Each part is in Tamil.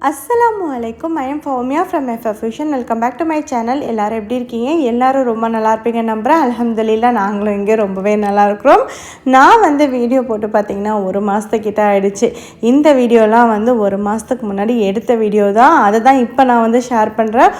அஸ்ஸலாமு அலைக்கும். I am Fowmiya from FF fusion. Welcome back to my channel. எல்லோரும் எப்படி இருக்கீங்க? எல்லோரும் ரொம்ப நல்லா இருப்பீங்க நம்புகிறேன். அல்ஹம்துலில்லாஹ் நாங்களும் இங்கே ரொம்பவே நல்லா இருக்கிறோம். நான் வீடியோ போட்டு பார்த்தீங்கன்னா 1 மாதத்துக்கிட்ட ஆகிடுச்சு. இந்த வீடியோலாம் ஒரு மாதத்துக்கு முன்னாடி எடுத்த வீடியோ தான். அதை தான் இப்போ நான் ஷேர் பண்ணுறேன்.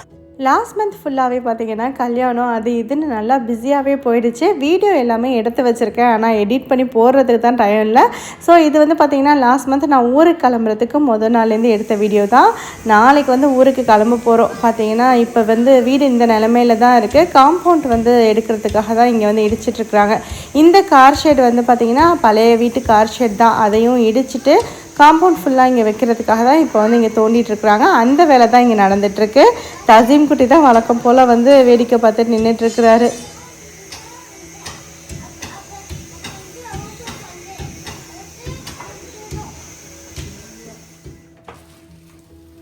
லாஸ்ட் மந்த் ஃபுல்லாகவே பார்த்திங்கன்னா கல்யாணம் அது இதுன்னு நல்லா பிஸியாகவே போயிடுச்சு. வீடியோ எல்லாமே எடுத்து வச்சுருக்கேன், ஆனால் எடிட் பண்ணி போடுறதுக்கு தான் டைம் இல்லை. ஸோ இது பார்த்திங்கன்னா லாஸ்ட் மந்த் நான் ஊருக்கு கிளம்புறதுக்கு முதல் நாள்லேருந்து எடுத்த வீடியோ தான். நாளைக்கு ஊருக்கு கிளம்ப போகிறோம். பார்த்திங்கன்னா இப்போ வீடு இந்த நிலமையில தான் இருக்குது. காம்பவுண்ட் எடுக்கிறதுக்காக தான் இங்கே இடிச்சிட்ருக்குறாங்க. இந்த கார் ஷெட் பார்த்திங்கன்னா பழைய வீட்டு கார் ஷெட் தான். அதையும் இடிச்சிட்டு காம்பவுண்ட் ஃபுல்லாக இங்கே வைக்கிறதுக்காக தான் இப்போ இங்கே தோண்டிகிட்ருக்குறாங்க. அந்த வேலை தான் இங்கே நடந்துகிட்ருக்கு. தசீம் குட்டி தான் வழக்கம் போல் வேடிக்கை பார்த்துட்டு நின்றுட்டுருக்குறாரு.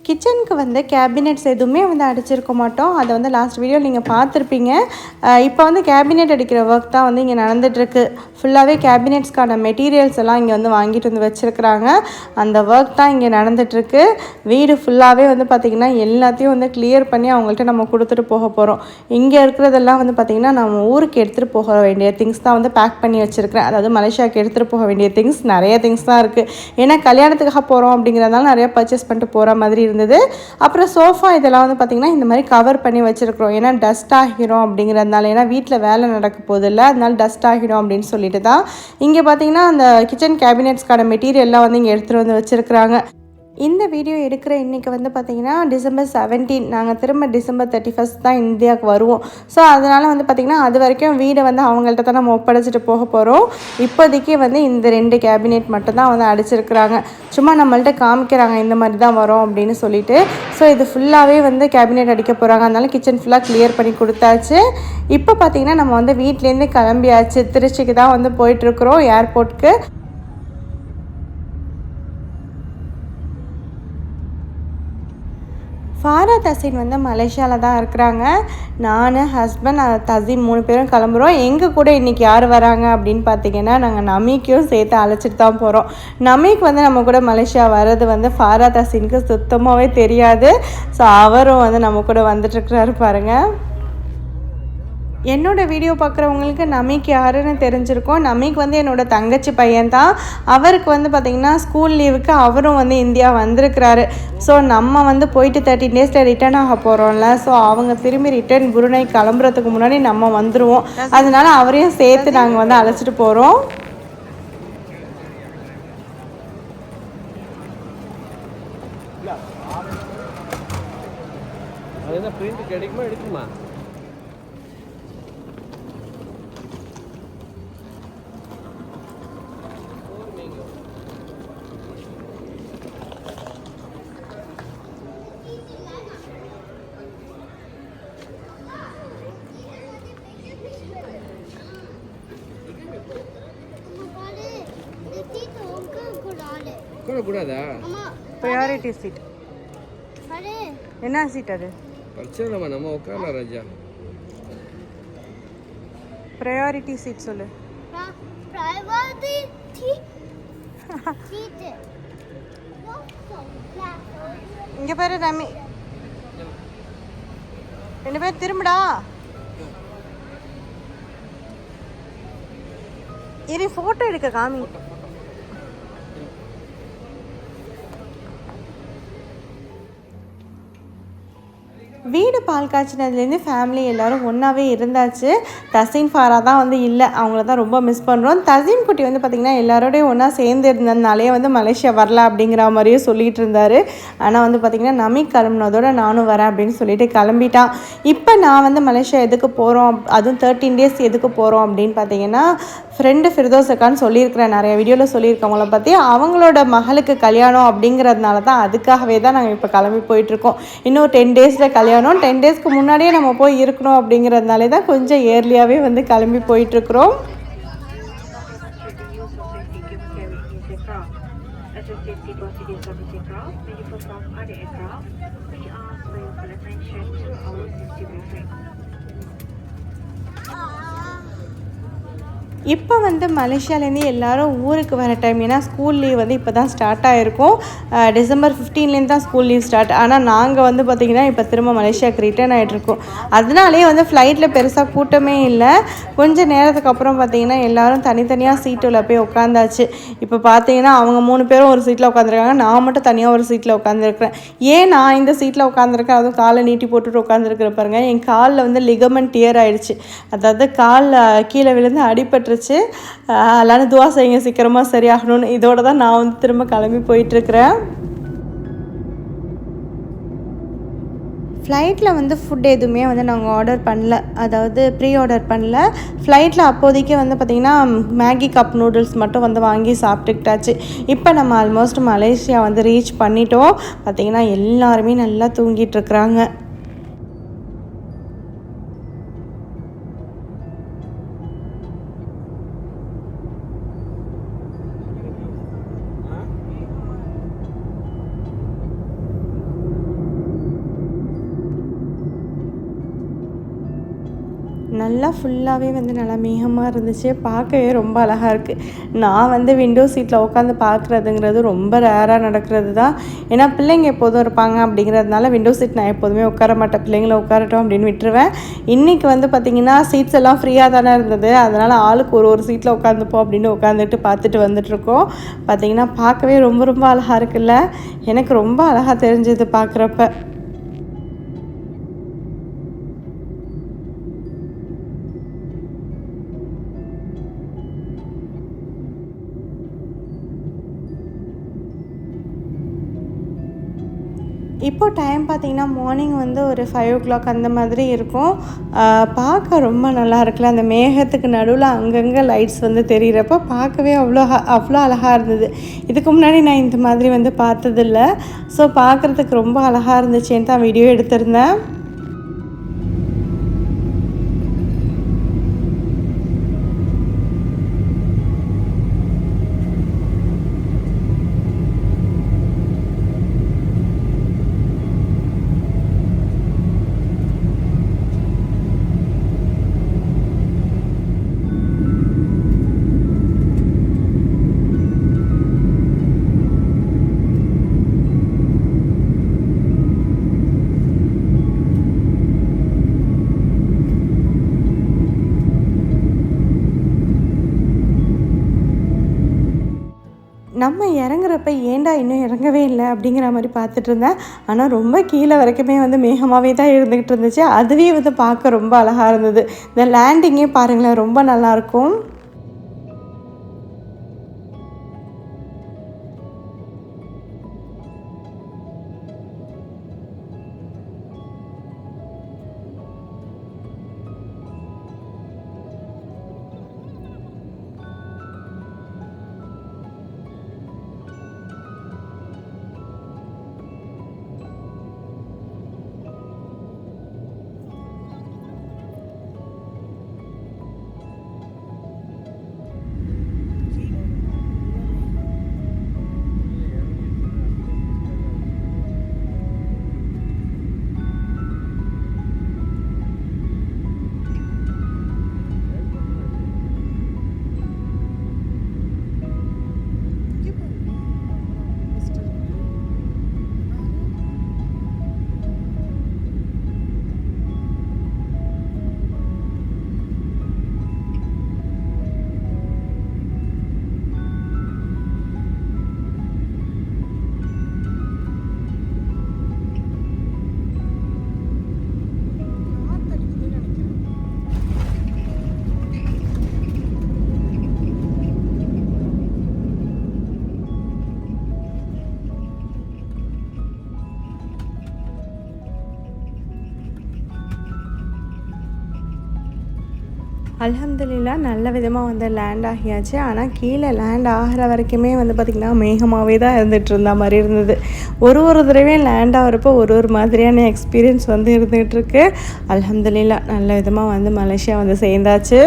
கிச்சனுக்கு கேபினெட்ஸ் எதுவுமே அடிச்சிருக்க மாட்டோம். அதை லாஸ்ட் வீடியோ நீங்கள் பார்த்துருப்பீங்க. இப்போ கேபினெட் அடிக்கிற ஒர்க் தான் இங்கே நடந்துகிட்ருக்கு. ஃபுல்லாகவே கேபினெட்ஸ்க்கான மெட்டீரியல்ஸ் எல்லாம் இங்கே வாங்கிட்டு வச்சுருக்குறாங்க. அந்த ஒர்க் தான் இங்கே நடந்துகிட்ருக்கு. வீடு ஃபுல்லாகவே பார்த்திங்கன்னா எல்லாத்தையும் கிளியர் பண்ணி அவங்கள்ட்ட நம்ம கொடுத்துட்டு போக போகிறோம். இங்கே இருக்கிறதெல்லாம் பார்த்திங்கன்னா நம்ம ஊருக்கு எடுத்துகிட்டு போக வேண்டிய திங்ஸ் தான் பேக் பண்ணி வச்சுருக்கிறேன். அதாவது மலேசியாவுக்கு எடுத்துகிட்டு போக வேண்டிய திங்ஸ் நிறைய திங்ஸ் தான் இருக்குது. ஏன்னா கல்யாணத்துக்காக போகிறோம் அப்படிங்கிறதுனால நிறையா பர்ச்சேஸ் பண்ணிட்டு போகிற மாதிரி இருந்தது. அப்புறம் சோஃபா இதெல்லாம் பார்த்திங்கன்னா இந்த மாதிரி கவர் பண்ணி வச்சுருக்குறோம். ஏன்னா டஸ்ட் ஆகிரும் அப்படிங்கிறதுனால. ஏன்னா வீட்டில் வேலை நடக்க போதில்லை, அதனால டஸ்ட் ஆகிடும் அப்படின்னு சொல்லிட்டு தான் இங்கே பார்த்திங்கன்னா அந்த கிச்சன் கேபினெட்ஸ்க்கான மெட்டீரியல்லாம் இங்கே எடுத்துகிட்டு வச்சுருக்குறாங்க. இந்த வீடியோ எடுக்கிற இன்றைக்கி பார்த்திங்கன்னா December 17. நாங்கள் திரும்ப December 31 தான் இந்தியாவுக்கு வருவோம். ஸோ அதனால் பார்த்திங்கன்னா அது வரைக்கும் வீடை அவங்கள்ட்ட தான் நம்ம ஒப்படைச்சிட்டு போக போகிறோம். இப்போதைக்கு இந்த 2 கேபினெட் மட்டும் தான் அடிச்சிருக்கிறாங்க. சும்மா நம்மள்ட்ட காமிக்கிறாங்க இந்த மாதிரி தான் வரும் அப்படின்னு சொல்லிட்டு. ஸோ இது ஃபுல்லாகவே கேபினெட் அடிக்க போகிறாங்க. அதனால கிச்சன் ஃபுல்லாக கிளியர் பண்ணி கொடுத்தாச்சு. இப்போ பார்த்திங்கன்னா நம்ம வீட்லேருந்து கிளம்பியாச்சு. திருச்சிக்கு தான் போயிட்டுருக்குறோம், ஏர்போர்ட்டுக்கு. ஃபாரா தசீன் மலேசியாவில் தான் இருக்கிறாங்க. நான், ஹஸ்பண்ட், தசீம் 3 பேரும் கிளம்புறோம். எங்கள் கூட இன்றைக்கி யார் வராங்க அப்படின்னு பார்த்தீங்கன்னா நாங்கள் நமீக்கையும் சேர்த்து அழைச்சிட்டு தான் போகிறோம். நமீக் நம்ம கூட மலேசியா வர்றது ஃபாரா தசீனுக்கு சுத்தமாகவே தெரியாது. ஸோ அவரும் நம்ம கூட வந்துட்டுருக்குறாரு பாருங்கள். என்னோடய வீடியோ பார்க்குறவங்களுக்கு நமீக் யாருன்னு தெரிஞ்சிருக்கோம். நமீக் என்னோடய தங்கச்சி பையன் தான். அவருக்கு பார்த்திங்கன்னா ஸ்கூல் லீவுக்கு அவரும் இந்தியா வந்திருக்கிறாரு. ஸோ நம்ம போயிட்டு 13 டேஸில் ரிட்டர்ன் ஆக போகிறோம்ல. ஸோ அவங்க திரும்பி ரிட்டர்ன் புருனை கிளம்புறதுக்கு முன்னாடி நம்ம வந்துடுவோம். அதனால அவரையும் சேர்த்து நாங்கள் அழைச்சிட்டு போகிறோம். கிடைக்குமா எடுக்குமா? கூடாதா? Priority seat. என்ன சீட் அது? பிரச்சனை நம்ம உட்காரலாம் ராஜா. ப்ரையாரிட்டி சீட் சொல்லு. Priority seat. இங்க பாரு ரமி, 2 பேர் திரும்புடா. இரு ஃபோட்டோ எடுக்க காமி. வீடு பால் காய்ச்சினதுலேருந்து ஃபேமிலி எல்லோரும் ஒன்றாவே இருந்தாச்சு. தசீன் ஃபாரா தான் இல்லை. அவங்கள தான் ரொம்ப மிஸ் பண்ணுறோம். தசீம் குட்டி பார்த்திங்கன்னா எல்லாரோடையும் ஒன்றா சேர்ந்து இருந்ததுனாலே மலேசியா வரல அப்படிங்கிற மாதிரியே சொல்லிகிட்டு இருந்தார். ஆனால் பார்த்திங்கன்னா நமீக் கிளம்புனதோட நானும் வரேன் அப்படின்னு சொல்லிட்டு கிளம்பிட்டான். இப்போ நான் மலேசியா எதுக்கு போகிறோம், அதுவும் 13 டேஸ் எதுக்கு போகிறோம் அப்படின்னு பார்த்தீங்கன்னா ஃப்ரெண்டு ஃபிர்தோஸ் அக்கான்னு சொல்லியிருக்கிறேன், நிறைய வீடியோவில் சொல்லியிருக்கவங்கள பற்றி. அவங்களோட மகளுக்கு கல்யாணம் அப்படிங்கிறதுனால தான், அதுக்காகவே தான் நாங்கள் இப்போ கிளம்பி போயிட்டுருக்கோம். இன்னும் 10 டேஸில் கல்யாணம். 10 டேஸ்க்கு முன்னாடியே நம்ம போய் இருக்கணும் அப்படிங்கிறதுனாலே தான் கொஞ்சம் ஏர்லியாகவே கிளம்பி போயிட்டுருக்குறோம். இப்போ வந்து மலேசியாலேருந்து எல்லோரும் ஊருக்கு வர டைம், ஏன்னா ஸ்கூல் லீவ் வந்து இப்போ தான் ஸ்டார்ட் ஆகிருக்கும். டிசம்பர் 15லேருந்து தான் ஸ்கூல் லீவ் ஸ்டார்ட். ஆனால் நாங்கள் வந்து பார்த்திங்கன்னா இப்போ திரும்ப மலேசியாவுக்கு ரிட்டர்ன் ஆகிட்ருக்கோம். அதனாலே வந்து ஃப்ளைட்டில் பெருசாக கூட்டமே இல்லை. கொஞ்சம் நேரத்துக்கு அப்புறம் பார்த்திங்கன்னா எல்லோரும் தனித்தனியாக சீட்டில் போய் உட்காந்தாச்சு. இப்போ பார்த்தீங்கன்னா அவங்க 3 பேரும் ஒரு சீட்டில் உட்காந்துருக்காங்க, நான் மட்டும் தனியாக ஒரு சீட்டில் உட்காந்துருக்கிறேன். ஏன் நான் இந்த சீட்டில் உட்காந்துருக்கேன், அதுவும் காலை நீட்டி போட்டுட்டு உட்காந்துருக்கிற பாருங்கள். என் காலில் வந்து லிகமெண்ட் டியர் ஆகிடுச்சு. அதாவது காலில் கீழே விழுந்து அடிபட்டுருச்சு. எல்லாரும் துவா செய்யுங்க சீக்கிரமாக சரியாகணும்னு. இதோடு தான் நான் வந்து திரும்ப கிளம்பி போயிட்டுருக்கிறேன். ஃப்ளைட்டில் வந்து ஃபுட் எதுவுமே வந்து நாங்கள் ஆர்டர் பண்ணல, அதாவது ப்ரீ ஆர்டர் பண்ணல. ஃப்ளைட்டில் அப்போதைக்கு வந்து பார்த்திங்கன்னா மேகி கப் நூடுல்ஸ் மட்டும் வந்து வாங்கி சாப்பிட்டுக்கிட்டாச்சு. இப்போ நம்ம ஆல்மோஸ்ட் மலேசியா வந்து ரீச் பண்ணிட்டோம். பார்த்திங்கன்னா எல்லாருமே நல்லா தூங்கிட்டுருக்குறாங்க. நல்லா ஃபுல்லாகவே வந்து நல்லா மேகமாக இருந்துச்சு. பார்க்கவே ரொம்ப அழகாக இருக்குது. நான் வந்து விண்டோ சீட்டில் உட்காந்து பார்க்குறதுங்கிறது ரொம்ப ரேராக நடக்கிறது தான். ஏன்னா பிள்ளைங்க எப்போதும் இருப்பாங்க அப்படிங்கிறதுனால விண்டோ சீட் நான் எப்போதுமே உட்கார மாட்டேன். பிள்ளைங்கள உட்காரட்டும் அப்படின்னு விட்டுருவேன். இன்றைக்கி வந்து பார்த்திங்கன்னா சீட்ஸ் எல்லாம் ஃப்ரீயாக தானே இருந்தது. அதனால் ஆளுக்கு ஒரு சீட்டில் உட்காந்துப்போம் அப்படின்னு உட்காந்துட்டு பார்த்துட்டு வந்துட்டுருக்கோம். பார்த்திங்கன்னா பார்க்கவே ரொம்ப ரொம்ப அழகாக இருக்குல்ல. எனக்கு ரொம்ப அழகாக தெரிஞ்சது பார்க்குறப்ப. இப்போது டைம் பார்த்திங்கன்னா மார்னிங் வந்து ஒரு 5 o'clock அந்த மாதிரி இருக்கும். பார்க்க ரொம்ப நல்லா இருக்குல்ல. அந்த மேகத்துக்கு நடுவில் அங்கங்கே லைட்ஸ் வந்து தெரிகிறப்போ பார்க்கவே அவ்வளோ அழகாக இருந்தது. இதுக்கு முன்னாடி நான் இந்த மாதிரி வந்து பார்த்ததில்ல. ஸோ பார்க்குறதுக்கு ரொம்ப அழகாக இருந்துச்சுன்னு தான் வீடியோ எடுத்திருந்தேன். நம்ம இறங்குறப்ப ஏன்டா இன்னும் இறங்கவே இல்லை அப்படிங்கிற மாதிரி பார்த்துட்டு இருந்தேன். ஆனால் ரொம்ப கீழே வரைக்குமே வந்து மேகமாகவே தான் இருந்துக்கிட்டு இருந்துச்சு. அதுவே வந்து பார்க்க ரொம்ப அழகாக இருந்தது. இந்த லேண்டிங்கே பாருங்களேன், ரொம்ப நல்லாயிருக்கும். அல்ஹம்துலில்லா நல்ல விதமாக வந்து லேண்ட் ஆகியாச்சு. ஆனால் கீழே லேண்ட் ஆகிற வரைக்குமே வந்து பார்த்திங்கன்னா மேகமாகவே தான் இருந்துகிட்டு இருந்த மாதிரி இருந்தது. ஒரு தடவையும் லேண்ட் ஆகிறப்போ ஒரு மாதிரியான எக்ஸ்பீரியன்ஸ் வந்து இருந்துகிட்ருக்கு. அல்ஹம்துலில்லா நல்ல விதமாக வந்து மலேசியா வந்து சேர்ந்தாச்சு.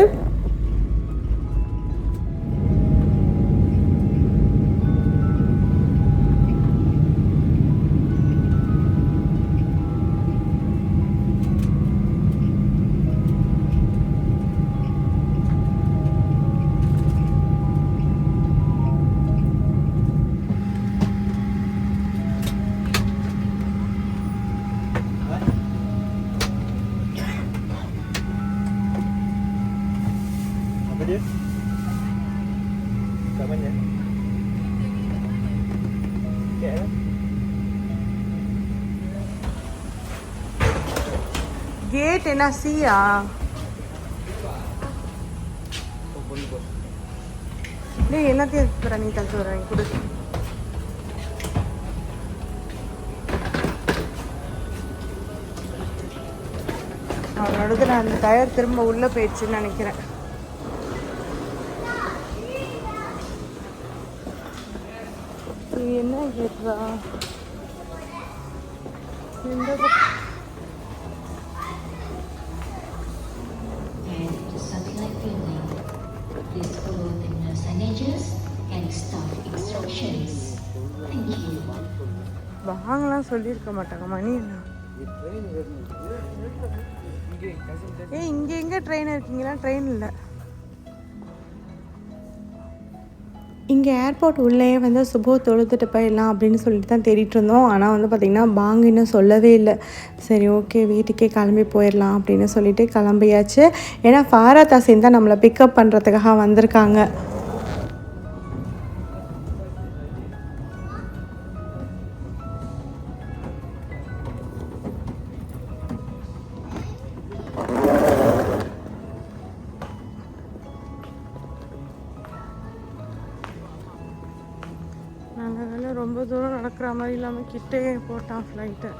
dia? Kat mana? KL? கேட் என்ன சியா? டேய் எல்லாத்தையும் எடுத்துறா, நீ தட்டு வர கொடு. அவன் நடுவில் அந்த டயர் திரும்ப உள்ளே போயிடுச்சுன்னு நினைக்கிறேன். இது என்ன கேட்குறா? எந்த And something like filming. Please follow the news signages and staff instructions. Thank you. வாங்கலாம் சொல்லியிருக்க மாட்டாங்க. மணி என்ன? இங்கே எங்கே ட்ரெயின் இருக்கீங்களா? ட்ரெயின் இல்லை. இங்கே ஏர்போர்ட் உள்ளே வந்து சுபோ தொழுதுட்டு போயிடலாம் அப்படின்னு சொல்லிட்டு தான் தேடிட்டு இருந்தோம். ஆனால் வந்து பார்த்திங்கன்னா பாங்கு இன்னும் சொல்லவே இல்லை. சரி ஓகே வீட்டுக்கே கிளம்பி போயிடலாம் அப்படின்னு சொல்லிட்டு கிளம்பியாச்சு. ஏன்னா ஃபாரா தாசின் தான் நம்மளை பிக்கப் பண்ணுறதுக்காக வந்திருக்காங்க. நல்ல ரொம்ப தூரம் நடக்கிற மாதிரி இல்லாமல் கிட்டே போட்டான் ஃப்ளைட்டை.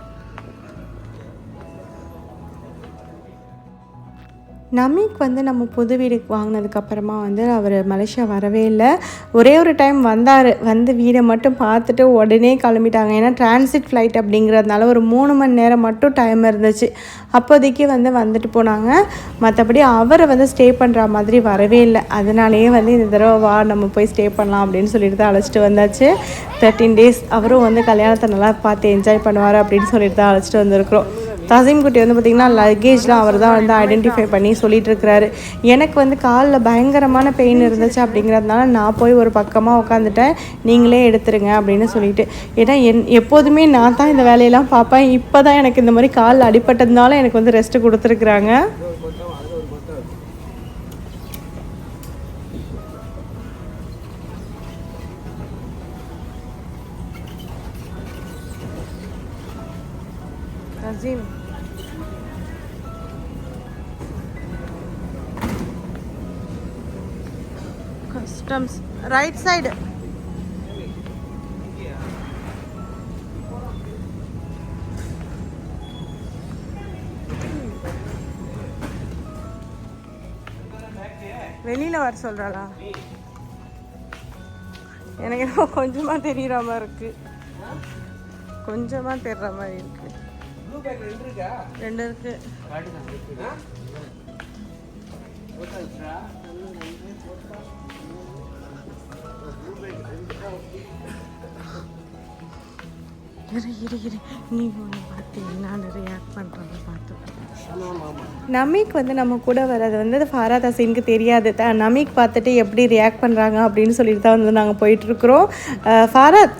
நமீக் வந்து நம்ம புது வீடுக்கு வாங்கினதுக்கப்புறமா வந்து அவர் மலேசியா வரவே இல்லை. ஒரே ஒரு டைம் வந்தார். வந்து வீடை மட்டும் பார்த்துட்டு உடனே கிளம்பிட்டாங்க. ஏன்னா டிரான்சிட் ஃப்ளைட் அப்படிங்கிறதுனால ஒரு 3 மணி நேரம் மட்டும் டைம் இருந்துச்சு. அப்போதைக்கு வந்துட்டு போனாங்க. மற்றபடி அவரை வந்து ஸ்டே பண்ணுற மாதிரி வரவே இல்லை. அதனாலேயே வந்து இந்த தடவை வா நம்ம போய் ஸ்டே பண்ணலாம் அப்படின்னு சொல்லிட்டு தான் அழைச்சிட்டு வந்தாச்சு. 13 days அவரும் வந்து கல்யாணத்தை நல்லா பார்த்து என்ஜாய் பண்ணுவார் அப்படின்னு சொல்லிட்டு தான் அழைச்சிட்டு வந்திருக்கிறோம். தசீம் குட்டி வந்து பார்த்திங்கன்னா லக்கேஜ்லாம் அவர் தான் வந்து ஐடென்டிஃபை பண்ணி சொல்லிட்டு இருக்கிறாரு. எனக்கு வந்து காலில் பயங்கரமான பெயின் இருந்துச்சு அப்படிங்கிறதுனால நான் போய் ஒரு பக்கமாக உட்காந்துட்டேன். நீங்களே எடுத்துருங்க அப்படின்னு சொல்லிட்டு. ஏன்னா எப்போதுமே நான் தான் இந்த வேலையெல்லாம் பார்ப்பேன். இப்போ தான் எனக்கு இந்த மாதிரி காலில் அடிபட்டதுனால எனக்கு வந்து ரெஸ்ட்டு கொடுத்துருக்குறாங்க. Nazim. Customs right side. வெளியில வர சொல்றாளா? எனக்கு என்ன கொஞ்சமா தெரியற மாதிரி இருக்கு. கொஞ்சமா தெரியற மாதிரி இருக்கு. 2 இருக்கு. இரு நீ ஒன்று பார்த்து நான் ரியாக்ட் பண்ணுறத பார்த்து. நமீக் வந்து நம்ம கூட வர்றது வந்து ஃபாரா தாசினுக்கு தெரியாது. நமீக் பார்த்துட்டு எப்படி ரியாக்ட் பண்ணுறாங்க அப்படின்னு சொல்லிட்டு தான் வந்து நாங்கள் போயிட்டுருக்குறோம்.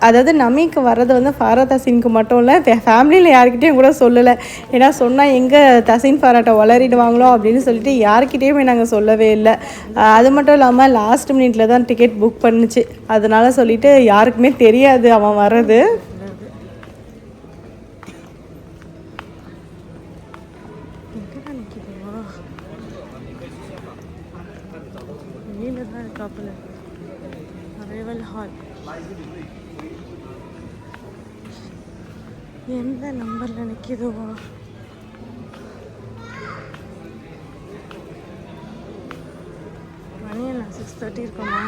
அதாவது நமீக்கு வர்றது வந்து ஃபாரா தாசினுக்கு மட்டும் இல்லை, ஃபேமிலியில் யாருக்கிட்டையும் கூட சொல்லலை. ஏன்னா சொன்னால் எங்கே தசின் ஃபாராட்டை வளரிடுவாங்களோ அப்படின்னு சொல்லிட்டு யாருக்கிட்டேயுமே நாங்கள் சொல்லவே இல்லை. அது மட்டும் இல்லாமல் லாஸ்ட் மினிட்ல தான் டிக்கெட் புக் பண்ணுச்சு. அதனால சொல்லிட்டு யாருக்குமே தெரியாது அவன் வர்றது. அரைவல் ஹால் எந்த நம்பரில் நிற்கிதோ? மணி என்ன 6:30 இருக்கோமா?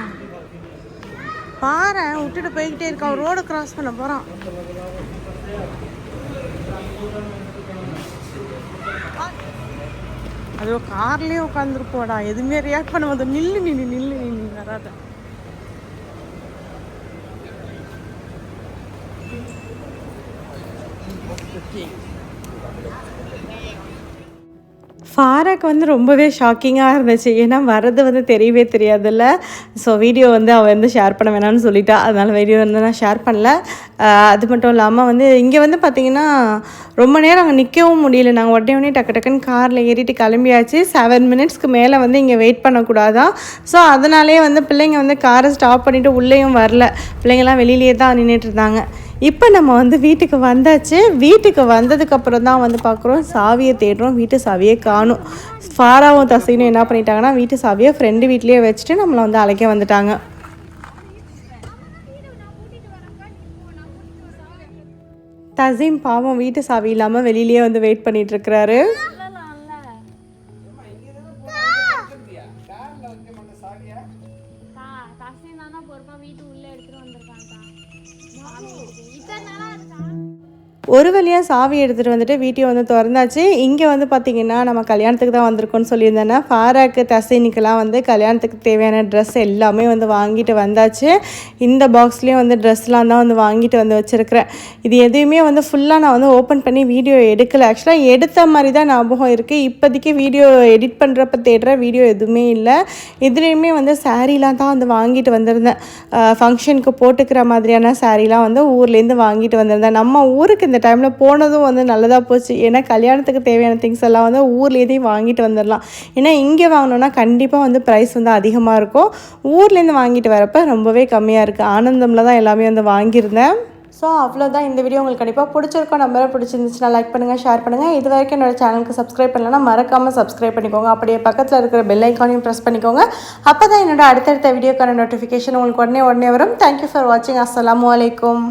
பாரு விட்டுட்டு போய்கிட்டே இருக்கான். ரோடு கிராஸ் பண்ண போகிறான். அதோ கார்லேயே உட்காந்துருப்போடா. எதுவுமே ரியாக்ட் பண்ண வந்து நில்லு வராத. ஃபாராக்கு வந்து ரொம்பவே ஷாக்கிங்காக இருந்துச்சு. ஏன்னா வர்றது வந்து தெரியவே தெரியாதுல்ல. ஸோ வீடியோ வந்து அவள் வந்து ஷேர் பண்ண வேணாம்னு சொல்லிட்டா. அதனால் வீடியோ வந்து நான் ஷேர் பண்ணல. அது மட்டும் இல்லாமல் வந்து இங்கே வந்து பார்த்திங்கன்னா ரொம்ப நேரம் அங்கே நிற்கவும் முடியல. நாங்கள் உடனே டக்கு டக்குன்னு காரில் ஏறிட்டு கிளம்பியாச்சு. 7 மினிட்ஸ்க்கு மேலே வந்து இங்கே வெயிட் பண்ணக்கூடாதான். ஸோ அதனாலே வந்து பிள்ளைங்க வந்து காரை ஸ்டாப் பண்ணிவிட்டு உள்ளேயும் வரல. பிள்ளைங்கள்லாம் வெளியிலேயே தான் நின்றுட்டு இருந்தாங்க. இப்போ நம்ம வந்து வீட்டுக்கு வந்தாச்சு. வீட்டுக்கு வந்ததுக்கப்புறம் தான் வந்து பார்க்குறோம், சாவியை தேடுறோம். வீட்டு சாவியை காணும். ஃபாராவும் தசைனும் என்ன பண்ணிட்டாங்கன்னா வீட்டு சாவியை ஃப்ரெண்டு வீட்லேயே வச்சுட்டு நம்மளை வந்து அழைக்க வந்துட்டாங்க. தசீம் பாவம் வீட்டு சாவி இல்லாமல் வெளியிலேயே வந்து வெயிட் பண்ணிகிட்ருக்கிறாரு. ஒரு வழியாக சாவி எடுத்துகிட்டு வந்துட்டு வீட்டையும் வந்து திறந்தாச்சு. இங்கே வந்து பார்த்திங்கன்னா நம்ம கல்யாணத்துக்கு தான் வந்திருக்கோன்னு சொல்லியிருந்தேன்னா ஃபாராக்கு தசீனுக்கெலாம் வந்து கல்யாணத்துக்கு தேவையான ட்ரெஸ் எல்லாமே வந்து வாங்கிட்டு வந்தாச்சு. இந்த பாக்ஸ்லேயும் வந்து ட்ரெஸ்லாம் தான் வந்து வாங்கிட்டு வந்து வச்சுருக்கிறேன். இது எதுவுமே வந்து ஃபுல்லாக நான் வந்து ஓப்பன் பண்ணி வீடியோ எடுக்கலை. ஆக்சுவலாக எடுத்த மாதிரி தான் ஞாபகம் இருக்குது. இப்போதைக்கு வீடியோ எடிட் பண்ணுறப்ப தேடுற வீடியோ எதுவுமே இல்லை. இதுலேயுமே வந்து சாரீலாம் தான் வந்து வாங்கிட்டு வந்திருந்தேன். ஃபங்க்ஷனுக்கு போட்டுக்கிற மாதிரியான சாரீலாம் வந்து ஊர்லேருந்து வாங்கிட்டு வந்திருந்தேன். நம்ம ஊருக்கு இந்த டைமில் போனதும் வந்து நல்லதாக போச்சு. ஏன்னா கல்யாணத்துக்கு தேவையான திங்ஸ் எல்லாம் வந்து ஊர்லேயே வாங்கிட்டு வந்துடலாம். ஏன்னா இங்கே வாங்கினோன்னா கண்டிப்பாக வந்து ப்ரைஸ் வந்து அதிகமாக இருக்கும். ஊர்லேருந்து வாங்கிட்டு வரப்போ ரொம்பவே கம்மியாக இருக்குது. ஆனந்தமில் தான் எல்லாமே வந்து வாங்கியிருந்தேன். ஸோ அவ்வளோதான். இந்த வீடியோ உங்களுக்கு கண்டிப்பாக பிடிச்சிருக்கோம். நம்பரை பிடிச்சிருந்துச்சுன்னா லைக் பண்ணுங்கள், ஷேர் பண்ணுங்கள். இது வரைக்கும் என்னோடய சேனலுக்கு சப்ஸ்கிரைப் பண்ணலன்னா மறக்காமல் சப்ஸ்கிரைப் பண்ணிக்கோங்க. அப்படியே பக்கத்தில் இருக்கிற பெல் ஐக்கானையும் ப்ரெஸ் பண்ணிக்கோங்க. அப்போ தான் என்னோட அடுத்தடுத்த வீடியோக்கான நோட்டிஃபிகேஷன் உங்களுக்கு உடனே வரும். தேங்க்யூ ஃபார் வாட்சிங். அஸ்ஸலாமு அலைக்கும்.